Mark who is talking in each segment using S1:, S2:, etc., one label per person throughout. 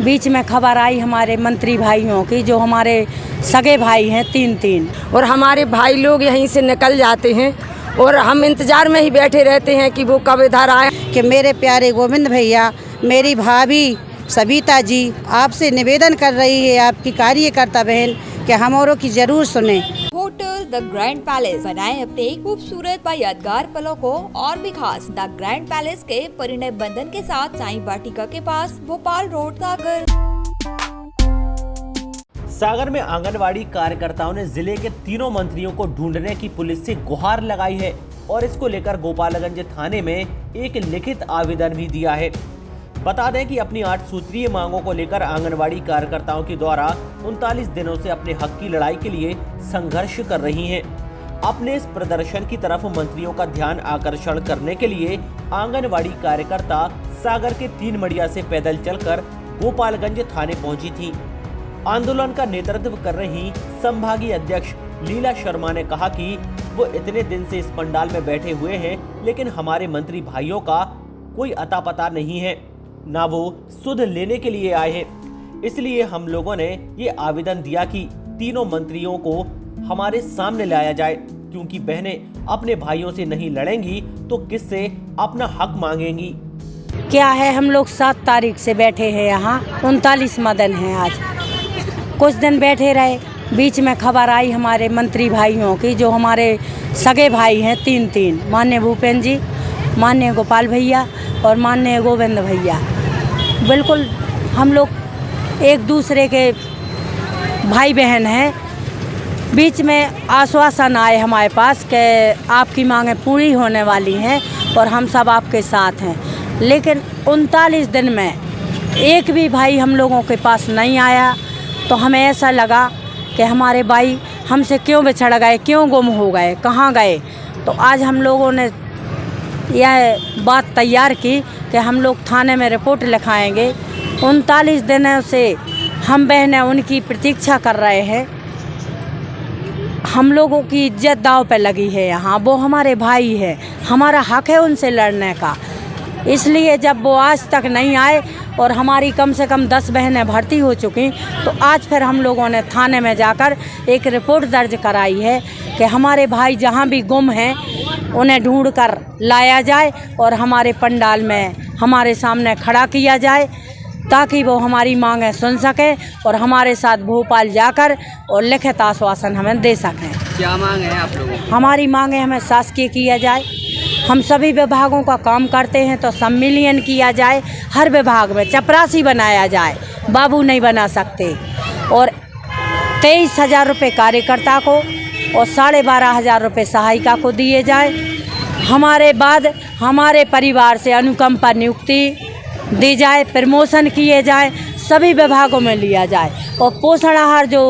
S1: बीच में खबर आई हमारे मंत्री भाइयों की, जो हमारे सगे भाई हैं तीन,
S2: और हमारे भाई लोग यहीं से निकल जाते हैं और हम इंतजार में ही बैठे रहते हैं कि वो कब इधर आए।
S3: कि मेरे प्यारे गोविंद भैया, मेरी भाभी सविता जी आपसे निवेदन कर रही है, आपकी कार्यकर्ता बहन, कि हम औरों की जरूर सुने।
S4: होटल द ग्रैंड पैलेस बनाए अपने खूबसूरत व यादगार पलों को और भी खास। द ग्रैंड पैलेस के परिणय बंधन के साथ साईं वाटिका के पास, भोपाल रोड, सागर।
S5: सागर में आंगनवाड़ी कार्यकर्ताओं ने जिले के तीनों मंत्रियों को ढूंढने की पुलिस से गुहार लगाई है और इसको लेकर गोपालगंज थाने में एक लिखित आवेदन भी दिया है। बता दें कि अपनी 8 सूत्रीय मांगों को लेकर आंगनवाड़ी कार्यकर्ताओं के द्वारा 39 दिनों से अपने हक की लड़ाई के लिए संघर्ष कर रही हैं। अपने इस प्रदर्शन की तरफ मंत्रियों का ध्यान आकर्षण करने के लिए आंगनवाड़ी कार्यकर्ता सागर के 3 मड़िया से पैदल चलकर गोपालगंज थाने पहुंची थी। आंदोलन का नेतृत्व कर रही संभागीय अध्यक्ष लीला शर्मा ने कहा कि वो इतने दिन से इस पंडाल में बैठे हुए हैं, लेकिन हमारे मंत्री भाइयों का कोई अता पता नहीं है, ना वो सुध लेने के लिए आए हैं। इसलिए हम लोगों ने ये आवेदन दिया कि तीनों मंत्रियों को हमारे सामने लाया जाए, क्योंकि बहनें अपने भाइयों से नहीं लड़ेंगी तो किससे अपना हक मांगेंगी।
S1: क्या है, हम लोग 7 तारीख से बैठे हैं यहाँ, 39वां दिन है आज। कुछ दिन बैठे रहे, बीच में खबर आई हमारे मंत्री भाइयों की, जो हमारे सगे भाई हैं तीन, माननीय भूपेंद्र जी, माननीय गोपाल भैया और माननीय गोविंद भैया। बिल्कुल हम लोग एक दूसरे के भाई बहन हैं। बीच में आश्वासन आए हमारे पास कि आपकी मांगें पूरी होने वाली हैं और हम सब आपके साथ हैं, लेकिन 39 दिन में एक भी भाई हम लोगों के पास नहीं आया। तो हमें ऐसा लगा कि हमारे भाई हमसे क्यों बिछड़ गए, क्यों गुम हो गए, कहाँ गए। तो आज हम लोगों ने यह बात तैयार की कि हम लोग थाने में रिपोर्ट लिखाएंगे। 39 दिनों से हम बहनें उनकी प्रतीक्षा कर रहे हैं। हम लोगों की इज्जत दांव पे लगी है यहाँ, वो हमारे भाई है, हमारा हक है उनसे लड़ने का। इसलिए जब वो आज तक नहीं आए और हमारी कम से कम 10 बहनें भर्ती हो चुकी, तो आज फिर हम लोगों ने थाने में जाकर एक रिपोर्ट दर्ज कराई है कि हमारे भाई जहाँ भी गुम हैं उन्हें ढूंढ कर लाया जाए और हमारे पंडाल में हमारे सामने खड़ा किया जाए, ताकि वो हमारी मांगें सुन सके और हमारे साथ भोपाल जाकर और लिखित आश्वासन हमें दे सकें।
S6: क्या मांग है आप लोगों की?
S1: हमारी मांगें हमें शासकीय किया जाए। हम सभी विभागों का काम करते हैं तो सम्मिलियन किया जाए, हर विभाग में चपरासी बनाया जाए, बाबू नहीं बना सकते। और 23,000 रुपये कार्यकर्ता को और 12,500 रुपये सहायिका को दिए जाए। हमारे बाद हमारे परिवार से अनुकंपा नियुक्ति दी जाए, प्रमोशन किए जाए, सभी विभागों में लिया जाए। और पोषण आहार जो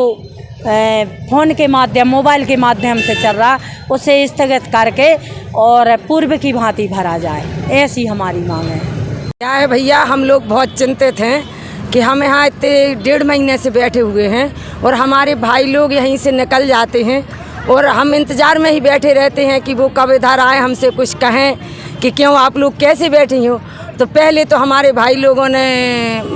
S1: फ़ोन के माध्यम, मोबाइल के माध्यम से चल रहा, उसे स्थगित करके और पूर्व की भांति भरा जाए, ऐसी हमारी मांग है।
S2: क्या है भैया, हम लोग बहुत चिंतित हैं कि हम यहाँ इतने 1.5 महीने से बैठे हुए हैं और हमारे भाई लोग यहीं से निकल जाते हैं और हम इंतज़ार में ही बैठे रहते हैं कि वो कब इधर आए, हमसे कुछ कहें कि क्यों आप लोग कैसे बैठे हो। तो पहले तो हमारे भाई लोगों ने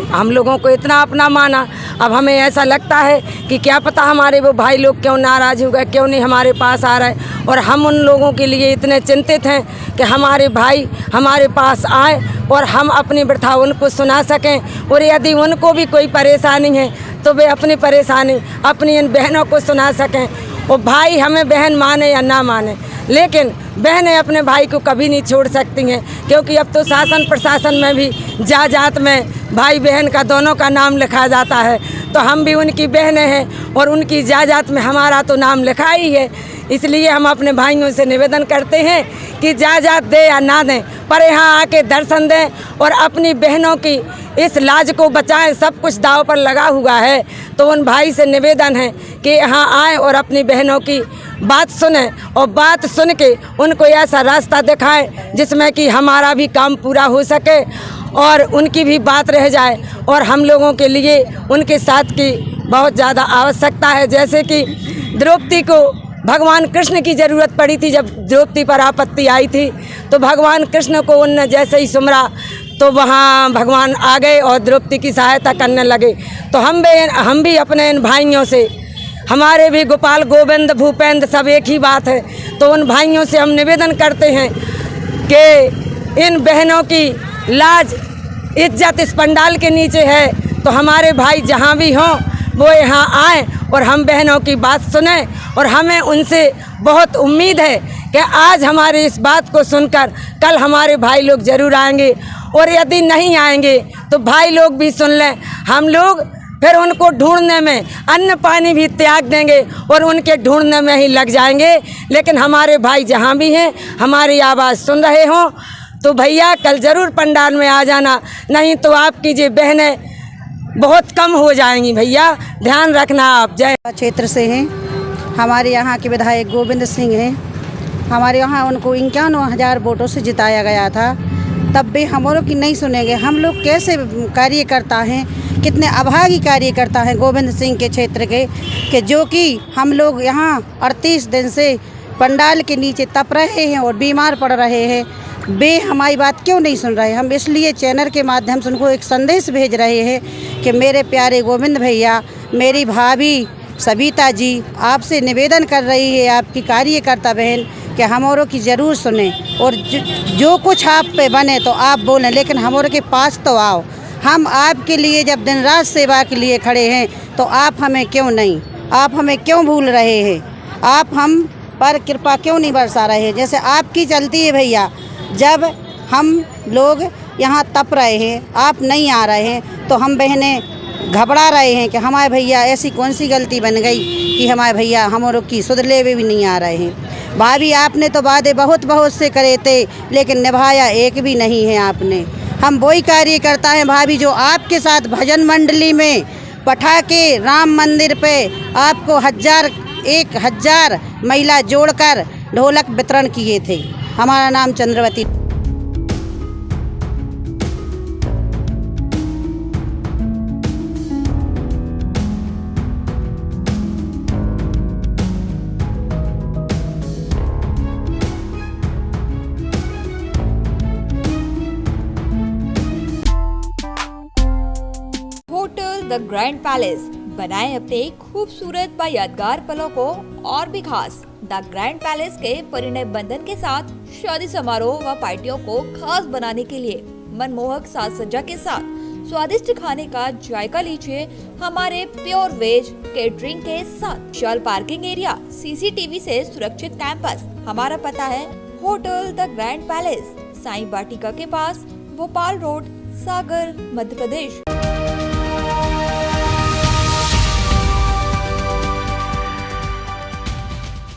S2: हम लोगों को इतना अपना माना, अब हमें ऐसा लगता है कि क्या पता हमारे वो भाई लोग क्यों नाराज़ हो गए, क्यों नहीं हमारे पास आ रहे। और हम उन लोगों के लिए इतने चिंतित हैं कि हमारे भाई हमारे पास आए और हम अपनी व्यथा उनको सुना सकें। और यदि उनको भी कोई परेशानी है तो वे अपनी परेशानी अपनी इन बहनों को सुना सकें। और भाई हमें बहन माने या ना माने, लेकिन बहनें अपने भाई को कभी नहीं छोड़ सकती हैं, क्योंकि अब तो शासन प्रशासन में भी जात में भाई बहन का दोनों का नाम लिखा जाता है। तो हम भी उनकी बहनें हैं और उनकी जात में हमारा तो नाम लिखा ही है। इसलिए हम अपने भाइयों से निवेदन करते हैं कि जात दे या ना दें, पर यहाँ आके दर्शन दें और अपनी बहनों की इस लाज को बचाएं। सब कुछ दाव पर लगा हुआ है, तो उन भाई से निवेदन है कि यहाँ आएँ और अपनी बहनों की बात सुने और बात सुन के उनको ऐसा रास्ता दिखाएं जिसमें कि हमारा भी काम पूरा हो सके और उनकी भी बात रह जाए। और हम लोगों के लिए उनके साथ की बहुत ज़्यादा आवश्यकता है। जैसे कि द्रौपदी को भगवान कृष्ण की ज़रूरत पड़ी थी, जब द्रौपदी पर आपत्ति आई थी तो भगवान कृष्ण को उनने जैसे ही सुमरा तो वहाँ भगवान आ गए और द्रौपदी की सहायता करने लगे। तो हम भी अपने इन भाइयों से, हमारे भी गोपाल गोविंद भूपेंद्र सब एक ही बात है, तो उन भाइयों से हम निवेदन करते हैं कि इन बहनों की लाज इज्जत इस पंडाल के नीचे है, तो हमारे भाई जहाँ भी हों वो यहाँ आएँ और हम बहनों की बात सुने। और हमें उनसे बहुत उम्मीद है कि आज हमारी इस बात को सुनकर कल हमारे भाई लोग ज़रूर आएंगे, और यदि नहीं आएंगे तो भाई लोग भी सुन लें, हम लोग फिर उनको ढूंढने में अन्न पानी भी त्याग देंगे और उनके ढूंढने में ही लग जाएंगे। लेकिन हमारे भाई जहाँ भी हैं हमारी आवाज़ सुन रहे हों तो भैया कल ज़रूर पंडाल में आ जाना, नहीं तो आपकी ये बहनें बहुत कम हो जाएंगी। भैया ध्यान रखना आप। जय।
S3: क्षेत्र से हैं, हमारे यहाँ के विधायक गोविंद सिंह हैं। हमारे यहाँ उनको 51,000 वोटों से जिताया गया था, तब भी हम लोग की नहीं सुनेंगे। हम लोग कैसे कार्यकर्ता हैं, कितने अभागी कार्यकर्ता हैं गोविंद सिंह के क्षेत्र के, कि जो कि हम लोग यहाँ 38 दिन से पंडाल के नीचे तप रहे हैं और बीमार पड़ रहे हैं। वे हमारी बात क्यों नहीं सुन रहे? हम इसलिए चैनल के माध्यम से उनको एक संदेश भेज रहे हैं कि मेरे प्यारे गोविंद भैया, मेरी भाभी सविता जी आपसे निवेदन कर रही है, आपकी कार्यकर्ता बहन, कि हमारों की ज़रूर सुने और जो कुछ आप पे बने तो आप बोलें, लेकिन हमारों के पास तो आओ। हम आपके लिए जब दिन रात सेवा के लिए खड़े हैं तो आप हमें क्यों नहीं, आप हमें क्यों भूल रहे हैं? आप हम पर कृपा क्यों नहीं बरसा रहे हैं? जैसे आपकी चलती है भैया, जब हम लोग यहाँ तप रहे हैं, आप नहीं आ रहे हैं, तो हम बहनें घबरा रहे हैं कि हमारे भैया ऐसी कौन सी गलती बन गई कि हमारे भैया हमारों की सुधले हुए भी नहीं आ रहे हैं। भाभी आपने तो वादे बहुत बहुत से करे थे, लेकिन निभाया एक भी नहीं है आपने। हम वही कार्यकर्ता हैं भाभी जो आपके साथ भजन मंडली में पठा के राम मंदिर पे आपको 1,000 महिला जोड़कर ढोलक वितरण किए थे। हमारा नाम Chandravati.
S4: Hotel The Grand palace बनाए अपने खूबसूरत व यादगार पलों को और भी खास। द ग्रैंड पैलेस के परिणय बंधन के साथ शादी समारोह व पार्टियों को खास बनाने के लिए मनमोहक साज सज्जा के साथ स्वादिष्ट खाने का जायका लीजिए हमारे प्योर वेज केटरिंग के साथ। विशाल पार्किंग एरिया, CCTV से सुरक्षित कैंपस। हमारा पता है Hotel The Grand Palace, Sai Vatika के पास, भोपाल रोड, सागर, मध्य प्रदेश।